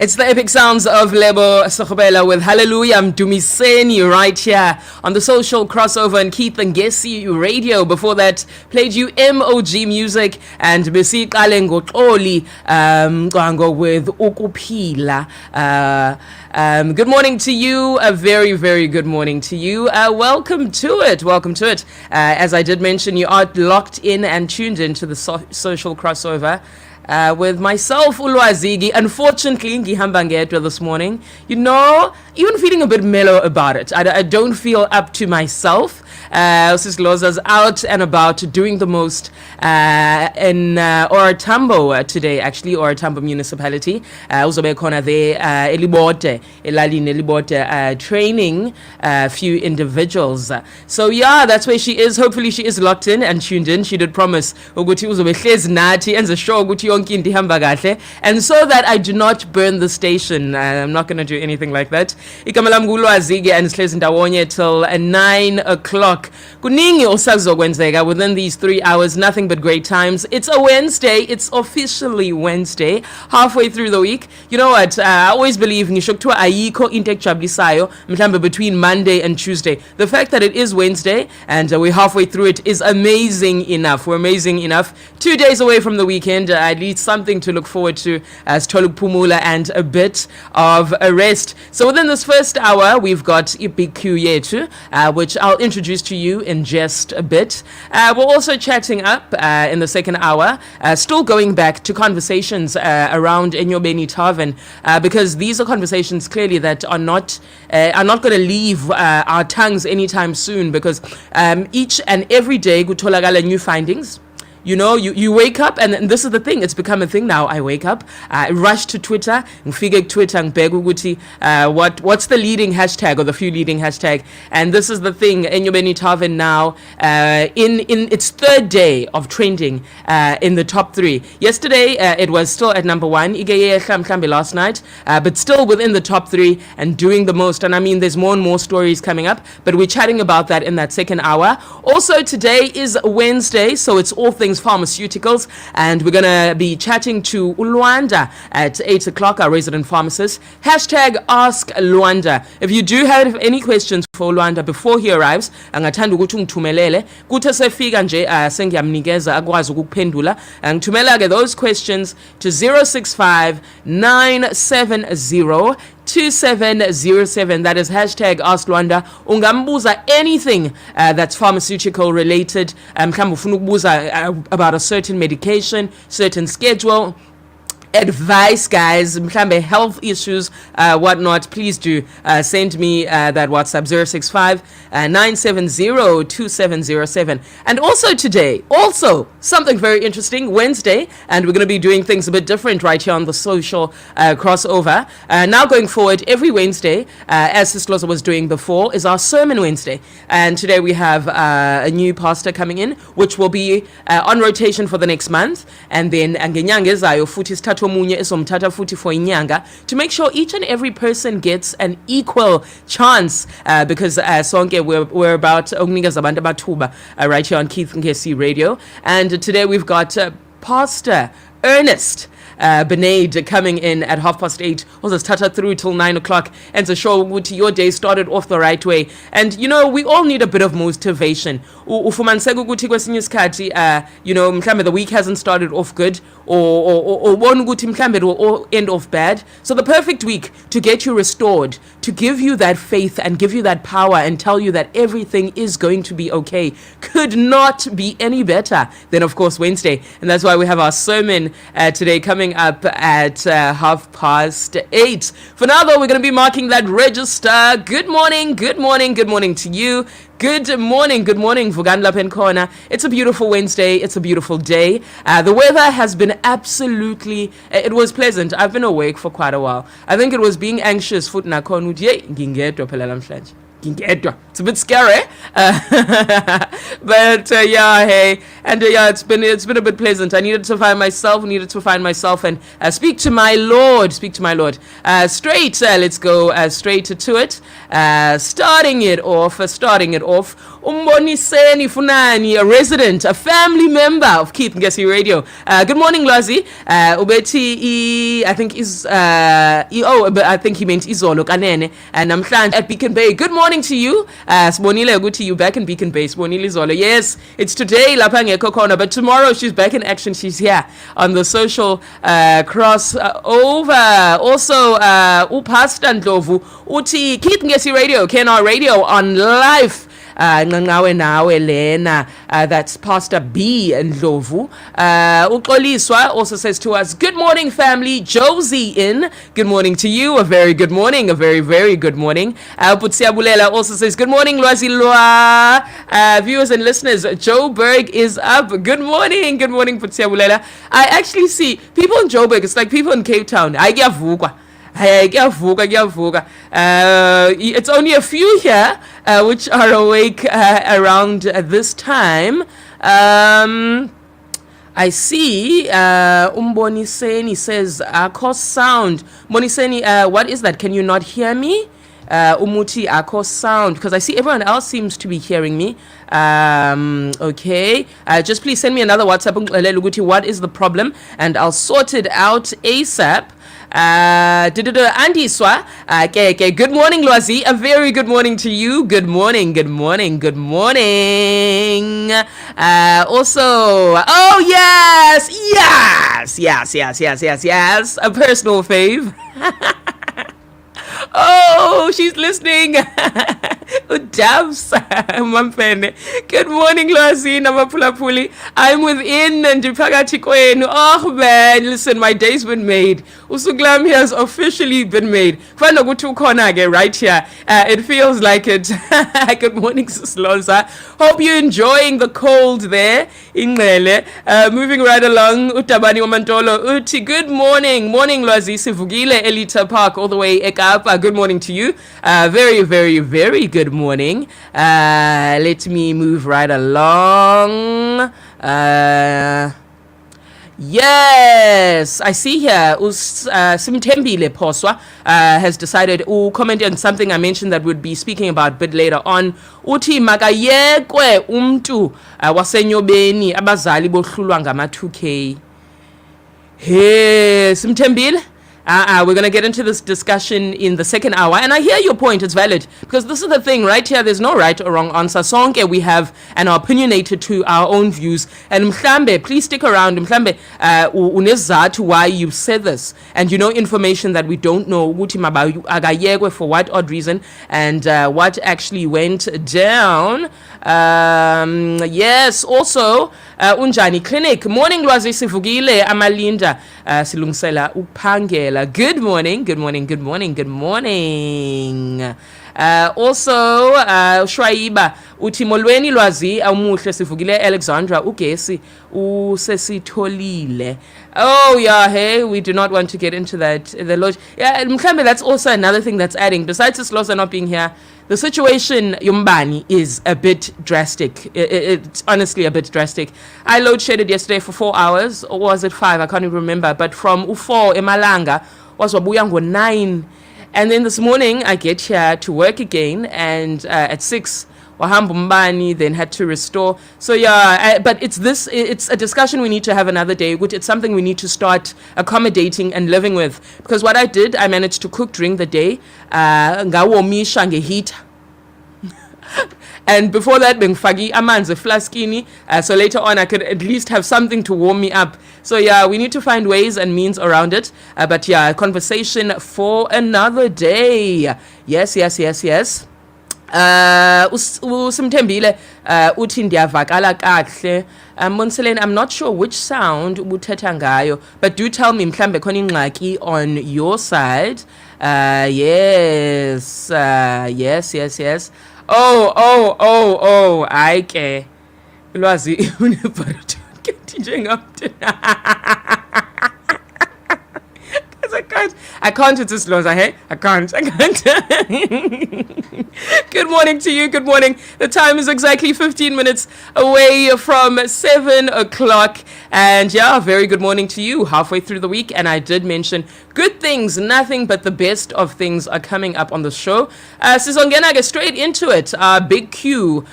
It's the epic sounds of Lebo Sokhobela with Hallelujah Mdumiseni right here on the social crossover and Keith and Ngesi radio. Before that, played you MOG music and Bisi Kalengo Oli with Ukupila. Good morning to you. A very, very good morning to you. Welcome to it. Welcome to it. As I did mention, you are locked in and tuned into the social crossover. With myself, Lwazi. Unfortunately, ngihamba ngedwa this morning. You know, even feeling a bit mellow about it. I don't feel up to myself. Sis Lhoza's out and about doing the most in Oratambo today, actually, Oratambo municipality. Uzobe khona there, Elibote, Elalini Elibote, training a few individuals. So yeah, that's where she is. Hopefully she is locked in and tuned in. She did promise ukuthi uzobe hlezi nathi enze sure ukuthi yonke into ihamba kahle. And so that I do not burn the station, I'm not going to do anything like that. Igama lami nguLwazi and sihlezi ndawonye till 9 o'clock. Kuningi osazokwenzeka within these 3 hours, nothing but great times. It's a Wednesday. It's officially Wednesday, halfway through the week. You know what? I always believe ngisho kuthiwa ayikho into ekujabulisayo mhlambe between Monday and Tuesday. The fact that it is Wednesday and we're halfway through it is amazing enough. We're amazing enough. 2 days away from the weekend, at least something to look forward to as Tolu Pumula and a bit of a rest. So within this first hour, we've got Ipiku Yetu, which I'll introduce to you in just a bit. We're also chatting up in the second hour, still going back to conversations around Enyobeni Tarvin, because these are conversations clearly that are not going to leave our tongues anytime soon, because each and every day kutholakala new findings. You know, you wake up, and this is the thing, it's become a thing now. I wake up, I rush to Twitter, ngifike Twitter, ngibheka ukuthi what's the leading hashtag or the few leading hashtag, and this is the thing, Enyobeni Tarvin now in its third day of trending in the top 3. Yesterday, it was still at number 1, Igeye Mhlambe last night, but still within the top 3 and doing the most. And I mean, there's more and more stories coming up, but we're chatting about that in that second hour. Also, today is Wednesday, so it's all things pharmaceuticals, and we're gonna be chatting to Luanda at 8 o'clock, our resident pharmacist. Hashtag Ask Luanda. If you do have any questions for Luanda before he arrives, angathanda ukuthi ungithumelele kuthi sefika nje sengiyamnikeza akwazi ukuphendula. Ngithumela ke those questions to 065 970 2707. That is hashtag Ask Luanda. Ungambuza anything that's pharmaceutical related. Mhlawumbe ufuna ukubuza about a certain medication, certain schedule, advice, guys, mhlambe health issues, whatnot. Please do send me that WhatsApp 065 970 2707. And also today, something very interesting, Wednesday, and we're going to be doing things a bit different right here on the social crossover. Now going forward, every Wednesday, as Sis Lhoza was doing before, is our Sermon Wednesday. And today we have a new pastor coming in, which will be on rotation for the next month. And then angenyanga ezayo futhi sithatha omunye esomthatha futhi for inyanga, to make sure each and every person gets an equal chance, because sonke we're about ukunikeza abantu abathuba right here on Keith and Ngesi radio. And today we've got Pastor Ernest Benaid coming in at 8:30. Also start through till 9 o'clock, and to show your day started off the right way. And you know, we all need a bit of motivation. Ufumaniseka ukuthi kwesinye isikhathi you know, mhlambe the week hasn't started off good, or one ukuthi mhlambe it will end off bad. So the perfect week to get you restored, to give you that faith and give you that power and tell you that everything is going to be okay, could not be any better than, of course, Wednesday. And that's why we have our sermon today coming up at 8:30. For now, though, we're going to be marking that register. Good morning to you. Good morning, Vuganla Penkona. It's a beautiful Wednesday. It's a beautiful day. The weather has been absolutely, it was pleasant. I've been awake for quite a while. I think it was being anxious. It's a bit scary, but yeah, hey, and yeah, it's been a bit pleasant. I needed to find myself, and speak to my Lord. Let's go straight to it. Starting it off Umboniseni Funani, a resident, a family member of Keith Ngesi Radio. Good morning, Lwazi. Ubeti, I think is but I think he meant Izolo Kanene and Namhlanje at Beacon Bay. Good morning to you. Sibonile good to you back in Beacon Bay. Sibonile Izolo. Yes, it's today lapha ngekho khona, but tomorrow she's back in action. She's here on the social crossover. Also, Upasta Ndlovu uti Keith Ngesi Radio, KNR Radio on live. That's Pastor B Ndlovu. Uxoliswa also says to us, good morning family. Josie in, good morning to you. A very good morning, a very, very good morning. Putsiabulela also says, good morning Lhoza Lwazi. Viewers and listeners, Joburg is up. Good morning Putsiabulela. I actually see people in Joburg, it's like people in Cape Town. It's only a few here which are awake around this time. I see Umboniseni says Akho sound. Moniseni, what is that? Can you not hear me? Umuti Akho sound, because I see everyone else seems to be hearing me. Okay, just please send me another WhatsApp. What is the problem? And I'll sort it out ASAP. Andiswa, okay. Good morning, Lwazi. A very good morning to you. Good morning. Also, oh yes. A personal fave. Oh, she's listening. Udabs. Good morning, Lwazi. Namapulapuli. I'm within and oh man, listen, my day's been made. Usuglam has officially been made. Right here. It feels like it. Good morning, Sis Lhoza. Hope you're enjoying the cold there. Moving right along. Utabani Wamantolo. Uti, good morning. Morning, Lwazi. Sivugile Elita Park, all the way Ekapa. Good morning to you. Very, very, very good morning. Let me move right along. Yes, I see here Simtembile Poswa has decided to comment on something I mentioned that we'd be speaking about a bit later on. Uti makayekwe umntu wasenyobeni abazali bohlulwa ngama 2K. Hey, Simtembile. We're going to get into this discussion in the second hour. And I hear your point. It's valid. Because this is the thing, right here. There's no right or wrong answer. Sonke we have and are opinionated to our own views. And Mhlambe, please stick around. Mhlambe, unezathu why you said this. And you know information that we don't know. For what odd reason. And what actually went down. Yes, also, Unjani Clinic. Morning, Lwazi Sivugile, Amalinda, Silungsela, Upangela. Good morning. Also, Shwaiba, Utimolweni Lwazi, Amuhle Sivugile, Alexandra, Ugesi, Usesitolile. Oh, yeah, hey, we do not want to get into that. The lodge. Yeah, Mkhambe, that's also another thing that's adding. Besides this Lhoza not being here, the situation, Yumbani, is a bit drastic. It's honestly a bit drastic. I load shedded yesterday for 4 hours, or was it 5? I can't even remember. But from U4 Emalanga was Wabuyango 9. And then this morning, I get here to work again, and at 6, Wahambumbani then had to restore. So yeah, but it's a discussion we need to have another day, which it's something we need to start accommodating and living with. Because what I did, I managed to cook during the day, ngawomisha ngeheater. And before that, bengfagi amanzi flaskini, so later on I could at least have something to warm me up. So yeah, we need to find ways and means around it. But yeah, conversation for another day. Yes. Usimthembile uthi ndiyavakala kahle. Monselene, I'm not sure which sound ubuthetha ngayo, but do tell me mhlambe khona ingxaki on your side. Yes. Oh, ayike. Lwazi unebharuto njengamntu. I can't with this Lhoza, hey? I can't. Good morning to you. Good morning. The time is exactly 15 minutes away from 7 o'clock. And yeah, very good morning to you. Halfway through the week, and I did mention good things, nothing but the best of things are coming up on the show. Sizongena get straight into it. Big Q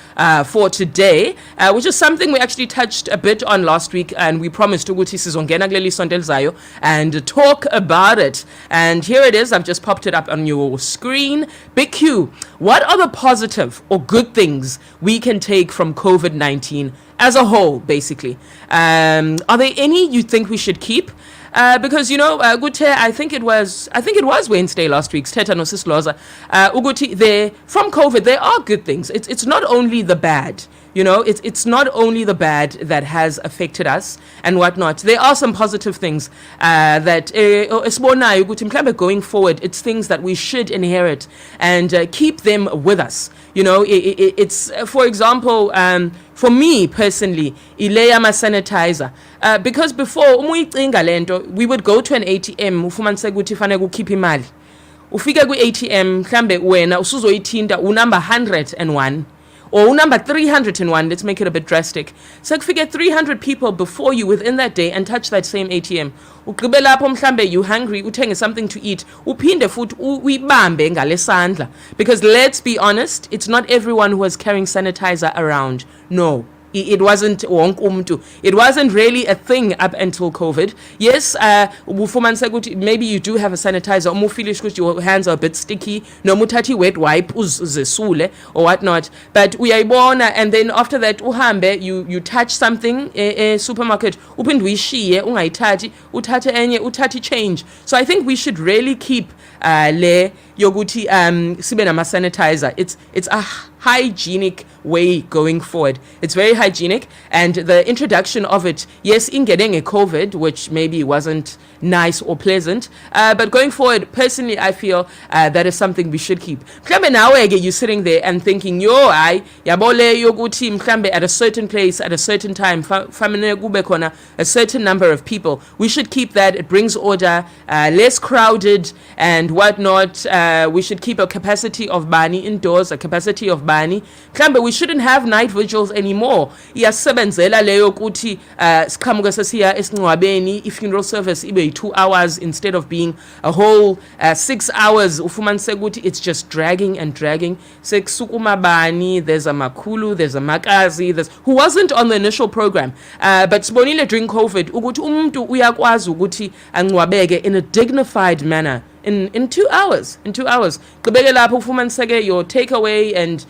for today, which is something we actually touched a bit on last week, and we promised ukuthi sizongena kuleli sonto elizayo and talk about it. And here it is. I've just popped it up on your screen. Big Q. What are the positive or good things we can take from COVID-19 as a whole, basically? Are there any you think we should keep? Because Gute, I think it was Wednesday last week. Teta no sis Lhoza. Uguti, there from COVID, there are good things. It's not only the bad. It's not only the bad that has affected us and whatnot. There are some positive things that going forward, it's things that we should inherit and keep them with us. It's for example, for me personally, ileya ma sanitizer. Because before we would go to an ATM, ufumanise ukuthi fanele ukhiphe imali. Ufika ku ATM mhlambe wena usuzoyithinta unumber 101 or number 301, let's make it a bit drastic. So figure 300 people before you within that day and touch that same ATM. Ugqibe lapho mhlambe you hungry, uthenge something to eat, uphinde futhi uyibambe ngale sandla. Because let's be honest, it's not everyone who was carrying sanitizer around. No. It wasn't it wasn't really a thing up until COVID. Yes, maybe you do have a sanitizer, your hands are a bit sticky, no mutati wet wipe uzesule or whatnot. But uyayibona, and then after that uhambe, you touch something supermarket, upindwishiye ungayithathi, uthathe enye, uthathe change. So I think we should really keep le yoguti sibe nama sanitizer. It's a hygienic way going forward. It's very hygienic, and the introduction of it, yes, in getting a COVID, which maybe wasn't nice or pleasant, but going forward, personally, I feel that is something we should keep. Mhlambe nawe you're sitting there and thinking, yabole yoguti mhlambe at a certain place at a certain time, famine kube khona a certain number of people. We should keep that. It brings order, less crowded and whatnot. We should keep a capacity of bani indoors, a capacity of bani. Mhlambe we shouldn't have night vigils anymore. Iyasebenzela leyo ukuthi siqhamuka sesiya esingcwabeni, funeral service ibe 2 hours instead of being a whole 6 hours. Ufumanise ukuthi it's just dragging and dragging. Sekusukuma bani, there's a makhulu, there's a makazi, there's who wasn't on the initial program, but sibonile during COVID ukuthi umuntu uyakwazi ukuthi angcwabeke in a dignified manner. In 2 hours. Gqibeke lapho ufumaniseke your takeaway and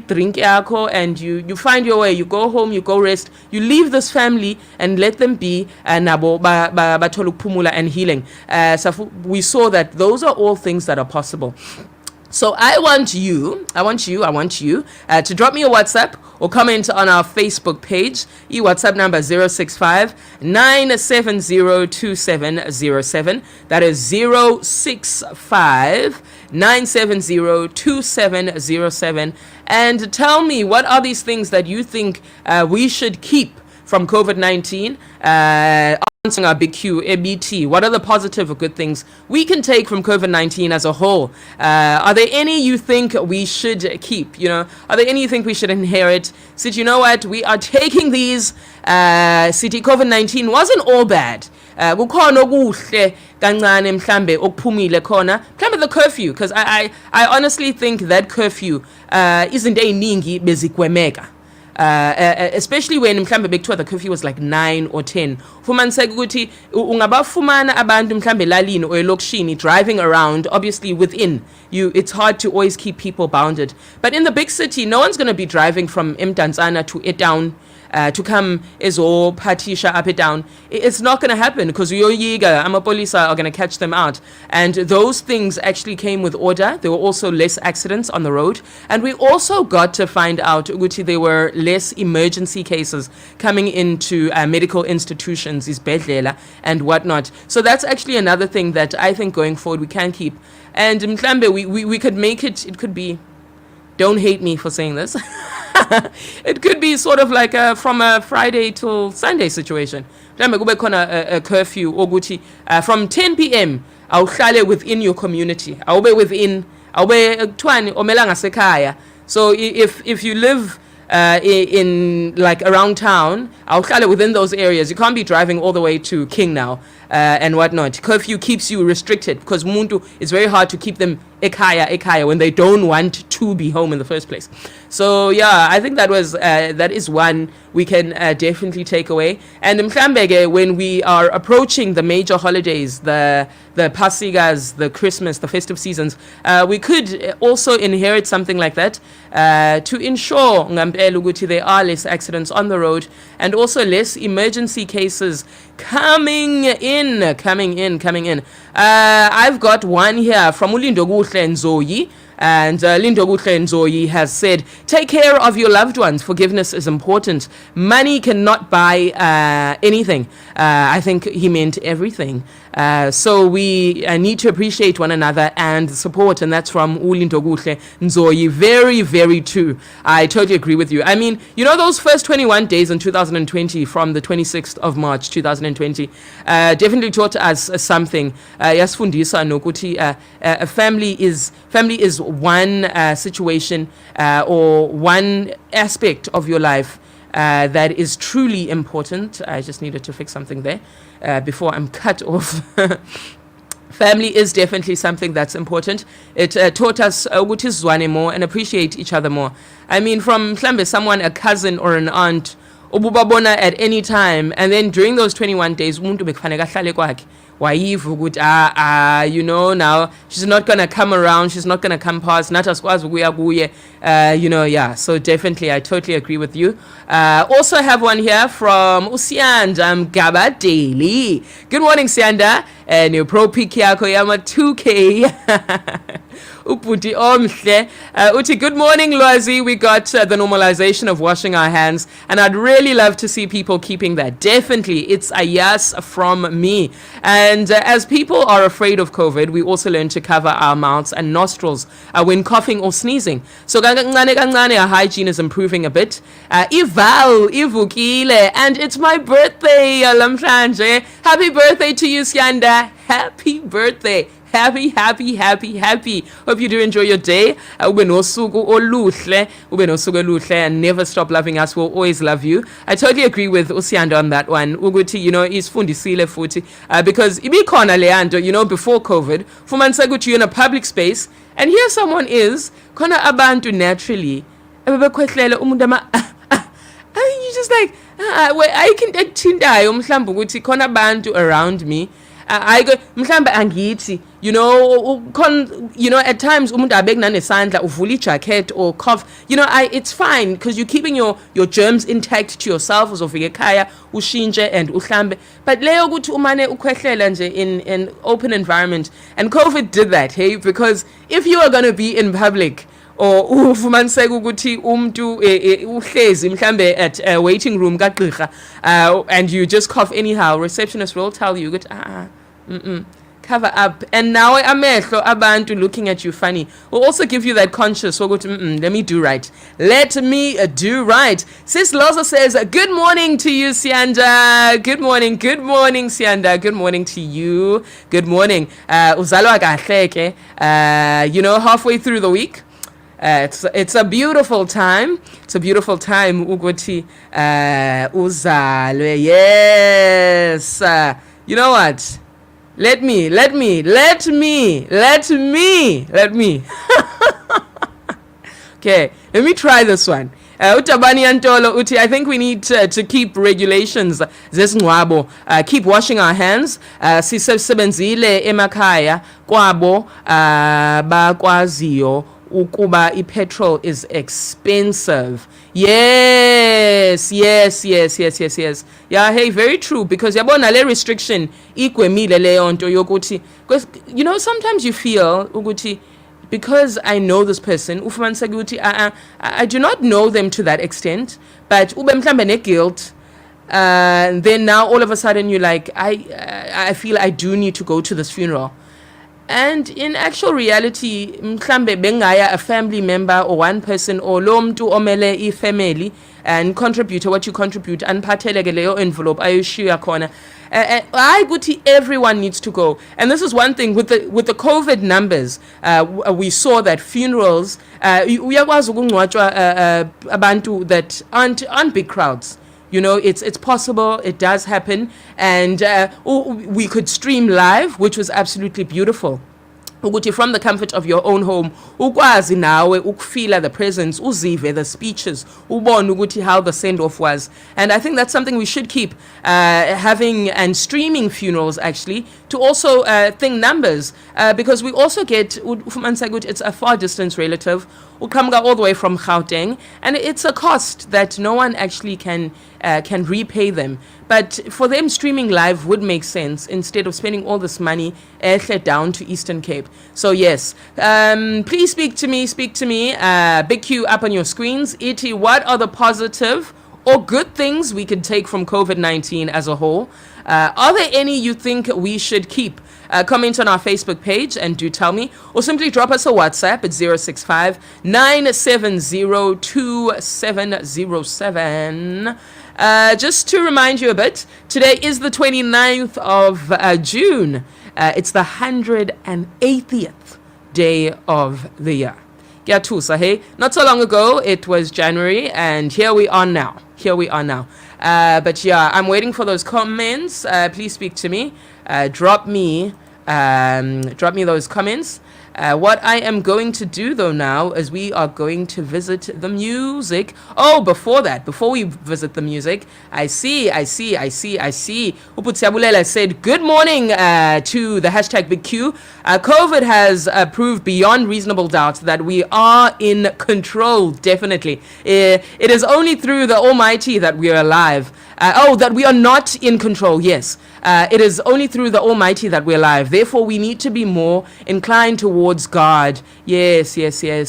drink yakho, and you find your way. You go home, you go rest. You leave this family and let them be nabo bathola ukuphumula and healing. So we saw that those are all things that are possible. So I want you to drop me a WhatsApp or comment on our Facebook page. WhatsApp number 065-970-2707. That is 065-970-2707. And tell me, what are these things that you think we should keep from COVID-19? Answering our Big Q, ABT, what are the positive or good things we can take from COVID-19 as a whole? Are there any you think we should keep? Are there any you think we should inherit? Since you know what, we are taking these. City COVID-19 wasn't all bad. Kukhona okuhle kancane mhlambe okuphumile khona. Mhlambe the curfew, because I honestly think that curfew isn't eningi bezigwemeka. Especially when mhlambe bekuthiwa the curfew was like 9 or 10. Fumaniseke ukuthi ungabafumana abantu mhlambe lalini or elokishini driving around, obviously within you, it's hard to always keep people bounded. But in the big city, no one's going to be driving from Mdantsana to Etown to come patisha up and down. It's not going to happen because police are going to catch them out. And those things actually came with order. There were also less accidents on the road. And we also got to find out ukuthi there were less emergency cases coming into medical institutions, isibhedlela and whatnot. So that's actually another thing that I think going forward we can keep. And mhlambe we could make it could be, don't hate me for saying this, it could be sort of like from a Friday till Sunday situation. Mhlambe kube khona a curfew ukuthi from 10 p.m. awuhlale within your community, awube within, awube kuthiwani omela ngasekhaya. So if you live in like around town, awuhlale within those areas. You can't be driving all the way to King now and whatnot. Curfew keeps you restricted because muntu, it's very hard to keep them ekaya when they don't want to be home in the first place. So yeah, I think that is one we can definitely take away. And mhlawumbe when we are approaching the major holidays, the Pasigas, the Christmas, the festive seasons, we could also inherit something like that to ensure ngampela ukuthi there are less accidents on the road and also less emergency cases coming in. I've got one here from Ulindo Kuhle Nzoyi. And Lindo Kuhle Nzoyi has said, take care of your loved ones. Forgiveness is important. Money cannot buy anything. I think he meant everything. So we need to appreciate one another and support. And that's from Ulindo Kuhle Nzoyi. Very, very true. I totally agree with you. I mean, you know, those first 21 days in 2020 from the 26th of March 2020 definitely taught us something. Yasifundisa nokuthi family is one situation or one aspect of your life that is truly important. I just needed to fix something there before I'm cut off. Family is definitely something that's important. It taught us ukuthi sizwane more and appreciate each other more. I mean, from mhlambe someone, a cousin or an aunt, ububabona at any time, and then during those 21 days umuntu bekufanele ahlale kwakhe wayiva ukuthi you know, now she's not gonna come around, she's not gonna come past, nathi asikwazi ukuya kuye, you know. Yeah, so definitely I totally agree with you. Also have one here from Usianda Mgaba Daily. Good morning, Sianda, and your pro pick yakho yama 2k. Uputi omhle uti, good morning Lwazi. We got the normalization of washing our hands, and I'd really love to see people keeping that. Definitely, it's a yes from me. And as people are afraid of COVID, we also learn to cover our mouths and nostrils when coughing or sneezing. So kancane our hygiene is improving a bit. Ival ivukile, and it's my birthday lamhlanje. Happy birthday to you, Sianda. Happy birthday. Happy. Hope you do enjoy your day. Ube nosuku oluhle, and never stop loving us. We'll always love you. I totally agree with Usianda on that one. Uguti, you know, isifundisile futhi because ibikhona leyanto, you know, before COVID, fumanisa ukuthi you're in a public space and here someone is khona abantu naturally abebekhwehlela umuntu you just like I can thindayo mhlawumbe ukuthi khona abantu around me. I go mhlawumbe angithi, you know, at times umuntu abek nanesandla uvula ijacket or cough, you know, it's fine because you're keeping your germs intact to yourself. Uzofika ekhaya ushintshe and uhlambe, but leyo ukuthi umane ukhwehlela nje in an open environment, and COVID did that, hey, because if you are going to be in public or ufumaniseka ukuthi umuntu uhlezi mhlambe at a waiting room kagqirha and you just cough anyhow, receptionist will tell you cover up. And now amehlo abantu looking at you funny will also give you that conscious let me do right. Let me do right. Sis Lhoza says, good morning to you, Sianda. Good morning, Sianda. Good morning to you. Good morning. Uzalwa kahle ke. You know, halfway through the week. It's a beautiful time. Ukuthi uzalwe. Yes. You know what? Let me. Okay, let me try this one. Utabani Antolo uti, I think we need to keep regulations zesingwabo. Keep washing our hands. Sisebenzile emakhaya kwabo bakwaziyo ukuba ipetrol is expensive. Yes. Yeah, hey, very true, because yabona le restriction ikwemile leyo nto yokuthi, because you know, sometimes you feel ukuthi because I know this person ufumaniseka ukuthi I do not know them to that extent, but ube mhlambe ne guilt. Then now all of a sudden you're like, I feel I do need to go to this funeral. And in actual reality, mhlambe bengaya a family member or one person or lo mntu omele I family and contribute what you contribute and patheleke leyo envelope ayishiya khona, Everyone needs to go. And this is one thing with the COVID numbers. We saw that funerals, uyakwazi ukungcwatshwa abantu that aren't big crowds. You know, it's possible, it does happen, and we could stream live, which was absolutely beautiful. Ukuthi from the comfort of your own home ukwazi nawe ukufila the presence, uzive the speeches, ubone ukuthi how the send off was. And I think that's something we should keep having, and streaming funerals actually to also think numbers, because we also get it's a far distance relative ukamga all the way from Gauteng, and it's a cost that no one actually can repay them. But for them, streaming live would make sense instead of spending all this money down to Eastern Cape. So yes, please speak to me. Big Q up on your screens. Iti, what are the positive or good things we could take from COVID-19 as a whole? Are there any you think we should keep? Comment on our Facebook page and do tell me, or simply drop us a WhatsApp at 065 970 2707. Just to remind you a bit, today is the 29th of June. It's the 180th day of the year. Not so long ago, it was January, and here we are now. But yeah, I'm waiting for those comments. Please speak to me. Drop me those comments. What I am going to do though now is we are going to visit the music. Oh, before we visit the music, I see. Uputsiabulela said, good morning to the hashtag Big Q. COVID has proved beyond reasonable doubt that we are in control, definitely. It is only through the Almighty that we are alive. That we are not in control, yes. It is only through the Almighty that we're alive. Therefore, we need to be more inclined towards God. Yes,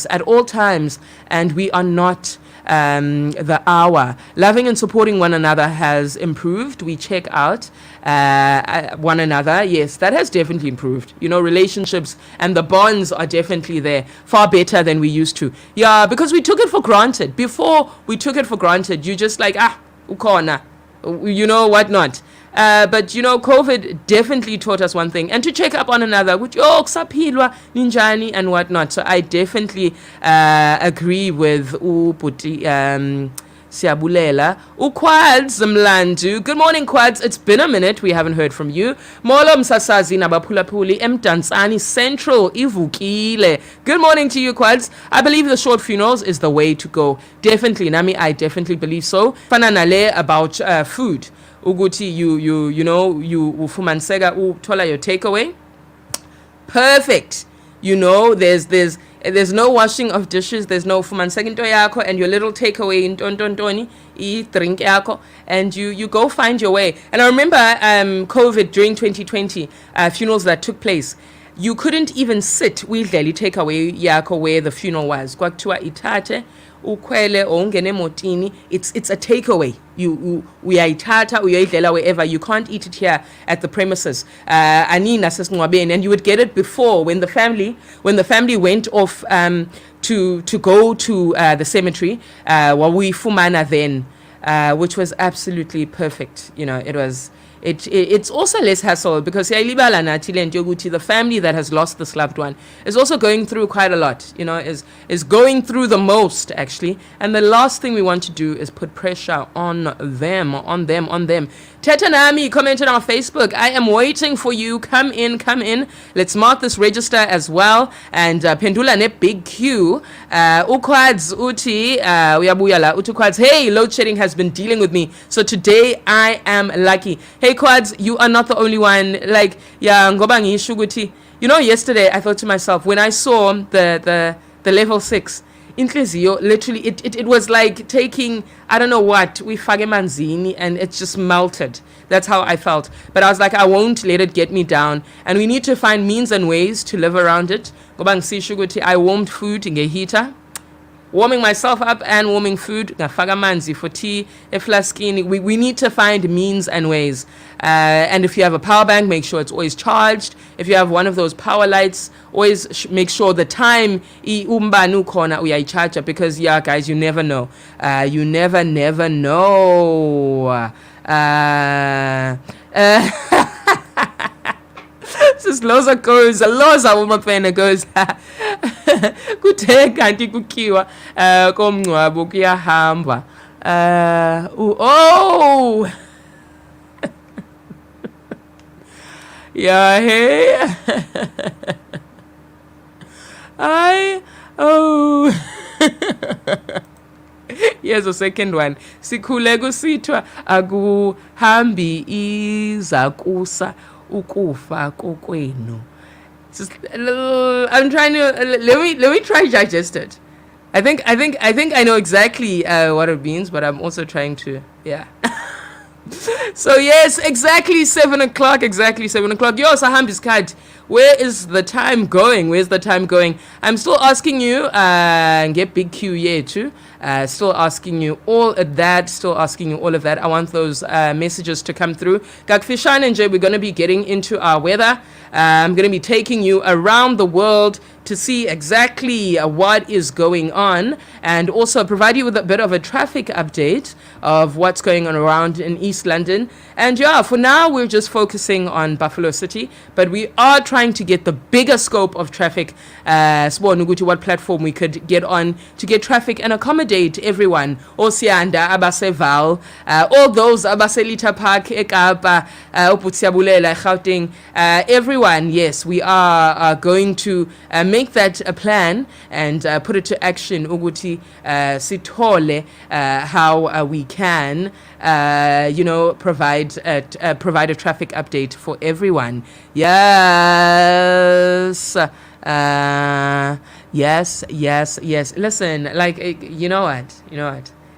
at all times. And we are not the hour. Loving and supporting one another has improved. We check out one another. Yes, that has definitely improved. You know, relationships and the bonds are definitely there. Far better than we used to. Yeah, because we took it for granted. Before we took it for granted, you just like, ukona. You know what not. But you know, COVID definitely taught us one thing, and to check up on another, which kusaphilwa ninjani and whatnot. So I definitely agree with Uputi Siabulela. Quads Mlandu. Good morning, Quads. It's been a minute. We haven't heard from you. Molo Msasazi Nabaphulaphuli Mdantsani Central Ivukile. Good morning to you, Quads. I believe the short funerals is the way to go. Definitely, Nami, I definitely believe so. Fananale about food. Uguti, you know, you ufumansega utola your takeaway. Perfect. You know, there's no washing of dishes, there's no fumansega into yako and your little takeaway in tontoni, drink yako, and you go find your way. And I remember COVID during 2020, funerals that took place. You couldn't even sit with daily takeaway yako where the funeral was. Kwaktua itate ukwele ongene motini. It's a takeaway. Uyayithatha uyoyidlela wherever. You can't eat it here at the premises. Anina sasingwabeni, and you would get it before when the family went off to go to the cemetery. Wawifumana then, which was absolutely perfect. You know, it's also less hassle because the family that has lost this loved one is also going through quite a lot, you know, is going through the most actually. And the last thing we want to do is put pressure on them. Tetanami commented on Facebook, I am waiting for you. Come in. Let's mark this register as well. And Pendula ne Big Q. Ukwads uti uyabuyala utukwads. Hey, load shedding has been dealing with me. So today I am lucky. Hey Quads, you are not the only one. Like, yeah, ngobangi shuguti. You know, yesterday I thought to myself, when I saw the level 6, inhliziyo, literally it was like taking, I don't know what, we fage manzini, and it just melted. That's how I felt. But I was like, I won't let it get me down, and we need to find means and ways to live around it. Ngoba ngisishuguti, I warmed food in a heater, warming myself up and warming food, ngafaka manzi for tea, eflaskini. We need to find means and ways. And if you have a power bank, make sure it's always charged. If you have one of those power lights, always make sure the time umbanu kona uyayicharge, because yeah, guys, you never know. You never know. Sis Lhoza goes, Lhoza umapena goes, kuthe kanti kukiwa komncwabo kuyahamba. Oh, yeah, hey. Here's a second one. Sikhule kusithwa akuhambi izakusa ukufa kokwenu. I'm trying to let me try digest it. I think I know exactly what it means, but I'm also trying to So yes, exactly 7 o'clock. Yo, Sahambi's cat. Where is the time going? Where's the time going? I'm still asking you, get big Q too. Still asking you all of that. I want those messages to come through. Gakfishan and Jay, we're going to be getting into our weather. I'm going to be taking you around the world to see exactly what is going on, and also provide you with a bit of a traffic update of what's going on around in East London. And yeah, for now we're just focusing on Buffalo City, but we are trying to get the bigger scope of traffic. What platform we could get on to get traffic and accommodate everyone. Osianda, Abaseval, all those Abaselita Park, Ekapa, Oputsiabulela, Gauteng, everyone. Yes, we are going to make that a plan and put it to action. Uguti sitole how we can provide a traffic update for everyone. Yes. Yes. Listen, like, you know what?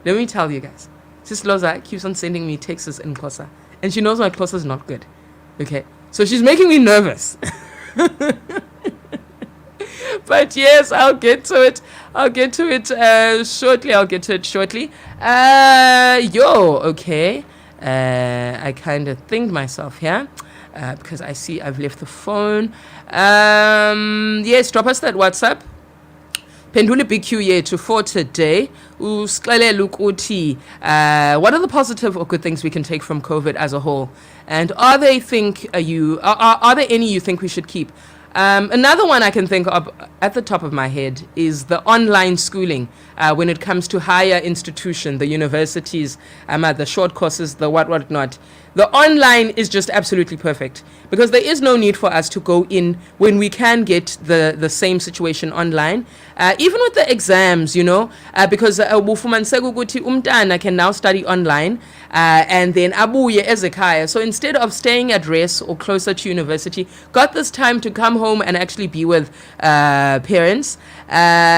Let me tell you guys. Sis Lhoza keeps on sending me texts in Xhosa, and she knows my Xhosa is not good. Okay, so she's making me nervous. But yes, I'll get to it shortly. Okay. I kind of thinked myself here. Because I see I've left the phone. Yes, drop us that WhatsApp. Pendule BQ to for today. Usixelele ukuthi what are the positive or good things we can take from COVID as a whole? And are there any you think we should keep? Another one I can think of at the top of my head is the online schooling when it comes to higher institution, the universities, the short courses, the whatnot. The online is just absolutely perfect because there is no need for us to go in when we can get the same situation online. Even with the exams, because Bufumansegu Guti Umtana can now study online and then abuye ezekhaya. So instead of staying at rest or closer to university, got this time to come home and actually be with parents. Okay,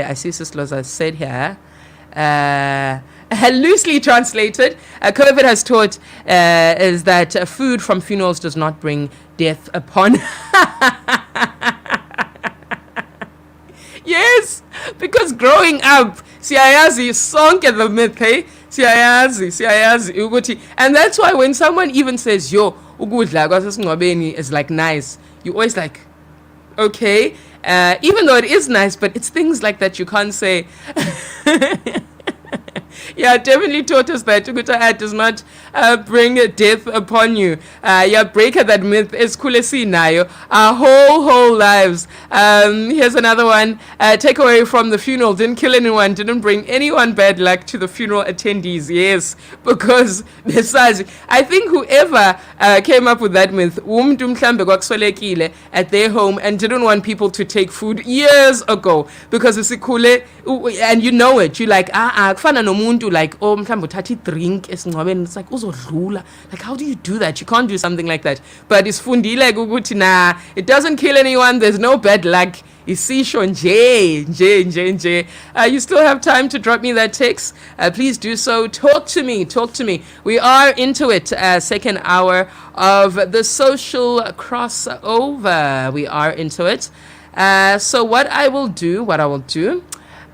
I see Sis Lhoza said here. Loosely translated, COVID has taught is that food from funerals does not bring death upon. Yes, because growing up, siyayazi sonke the myth, hey? Siyayazi ukuthi, and that's why when someone even says yo ukudla kwasesingcwabeni is like nice, you always like, okay, even though it is nice, but it's things like that you can't say. Yeah, definitely taught us that Ukuta does not bring death upon you. Break that myth is kulesi nayo our whole lives. Here's another one. Take away from the funeral, didn't kill anyone, didn't bring anyone bad luck to the funeral attendees. Yes, because besides, I think whoever came up with that myth at their home and didn't want people to take food years ago because it's ikule, and you know it. You like kufana nomuntu like mhlambe uthatha drink esingcwabeni, it's like uzodlula. Like, how do you do that? You can't do something like that. But isifundile ukuthi nah, it doesn't kill anyone, there's no bad luck. Isisho nje. You still have time to drop me that text. Please do so. Talk to me. We are into it. Second hour of the social crossover. We are into it. So what I will do,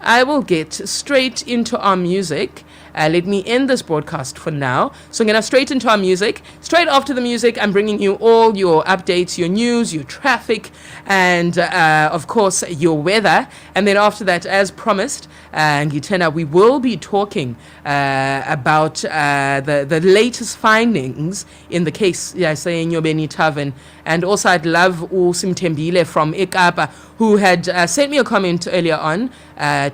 I will get straight into our music. let me end this broadcast for now. So I'm going to straight into our music. Straight after the music, I'm bringing you all your updates, your news, your traffic, and of course your weather. And then after that, as promised, we will be talking about the latest findings in the case saying Yobeni Tavern. And also I'd love Usimtembile from Ikapa, who had sent me a comment earlier on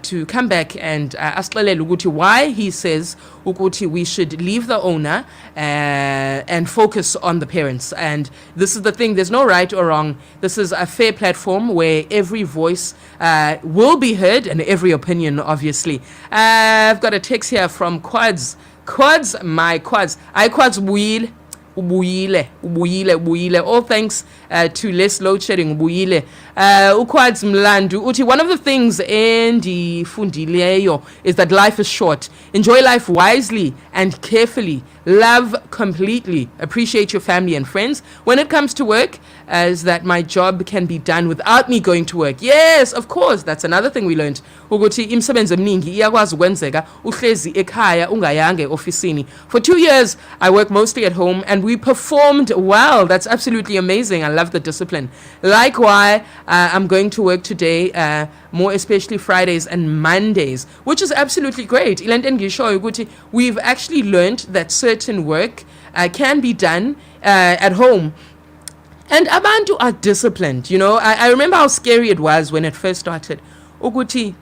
to come back and ask why he says we should leave the owner and focus on the parents. And this is the thing, there's no right or wrong. This is a fair platform where every voice will be heard and every opinion, obviously. I've got a text here from Quads. My Quads. Quads Will. Ubuyile. All thanks to less load shedding. Ubuyile. Ukwads Mlandu. Uti, one of the things endifundileyo is that life is short. Enjoy life wisely and carefully. Love completely. Appreciate your family and friends. When it comes to work, is that my job can be done without me going to work. Yes, of course. That's another thing we learned. Ukuthi imsebenzi eminingi iyakwazi ukwenzeka uhlezi ekhaya ungayange ofisini. For 2 years, I work mostly at home and we performed well. That's absolutely amazing. I love the discipline. Likewise, I'm going to work today, more especially Fridays and Mondays, which is absolutely great. We've actually learned that certain work can be done at home. And abantu are disciplined. I remember how scary it was when it first started. Uguti,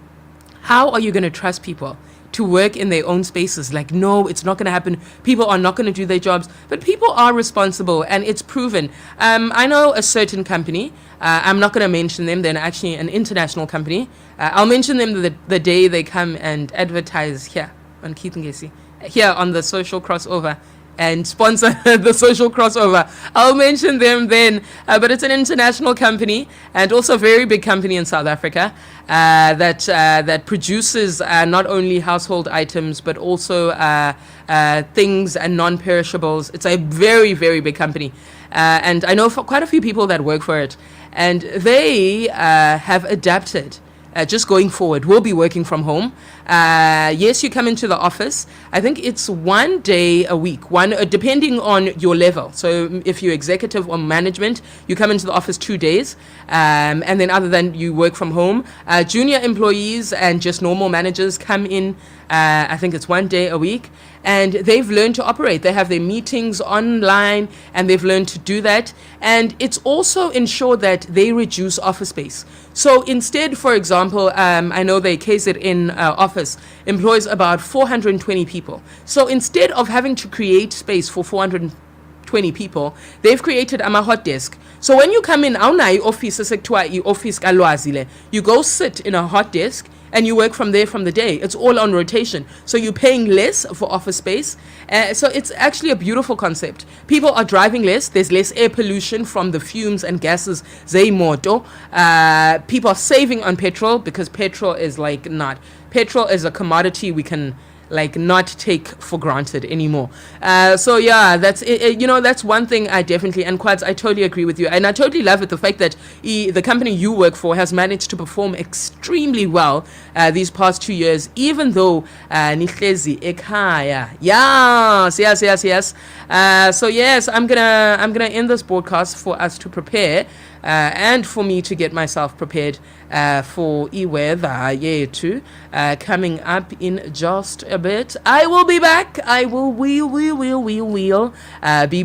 how are you going to trust people to work in their own spaces? Like, no, it's not going to happen. People are not going to do their jobs. But people are responsible, and it's proven. I know a certain company. I'm not going to mention them. They're actually an international company. I'll mention them the day they come and advertise here on Keith and Gessie, here on the social crossover, and sponsor the social crossover. I'll mention them then. But it's an international company and also a very big company in South Africa that produces not only household items but also things and non-perishables. It's a very, very big company. And I know for quite a few people that work for it. And they have adapted. Just going forward, we'll be working from home. Yes, you come into the office. I think it's 1 day a week, depending on your level. So if you're executive or management, you come into the office 2 days, and then other than you work from home. Junior employees and just normal managers come in. I think it's 1 day a week, and they've learned to operate. They have their meetings online, and they've learned to do that. And it's also ensured that they reduce office space. So instead, for example, I know the KZN office employs about 420 people. So instead of having to create space for 420 people, they've created a hot desk. So when you come in, you go sit in a hot desk and you work from there from the day. It's all on rotation. So you're paying less for office space. So it's actually a beautiful concept. People are driving less. There's less air pollution from the fumes and gases. People are saving on petrol because petrol is Petrol is a commodity we can not take for granted anymore. So yeah, that's it. That's one thing I definitely, and Quads, I totally agree with you. And I totally love it, the fact that the company you work for has managed to perform extremely well these past 2 years, even though nihlezi ekhaya. Yes. So yes, I'm gonna end this broadcast for us to prepare and for me to get myself prepared for weather too, coming up in just a bit. I will be back. I will be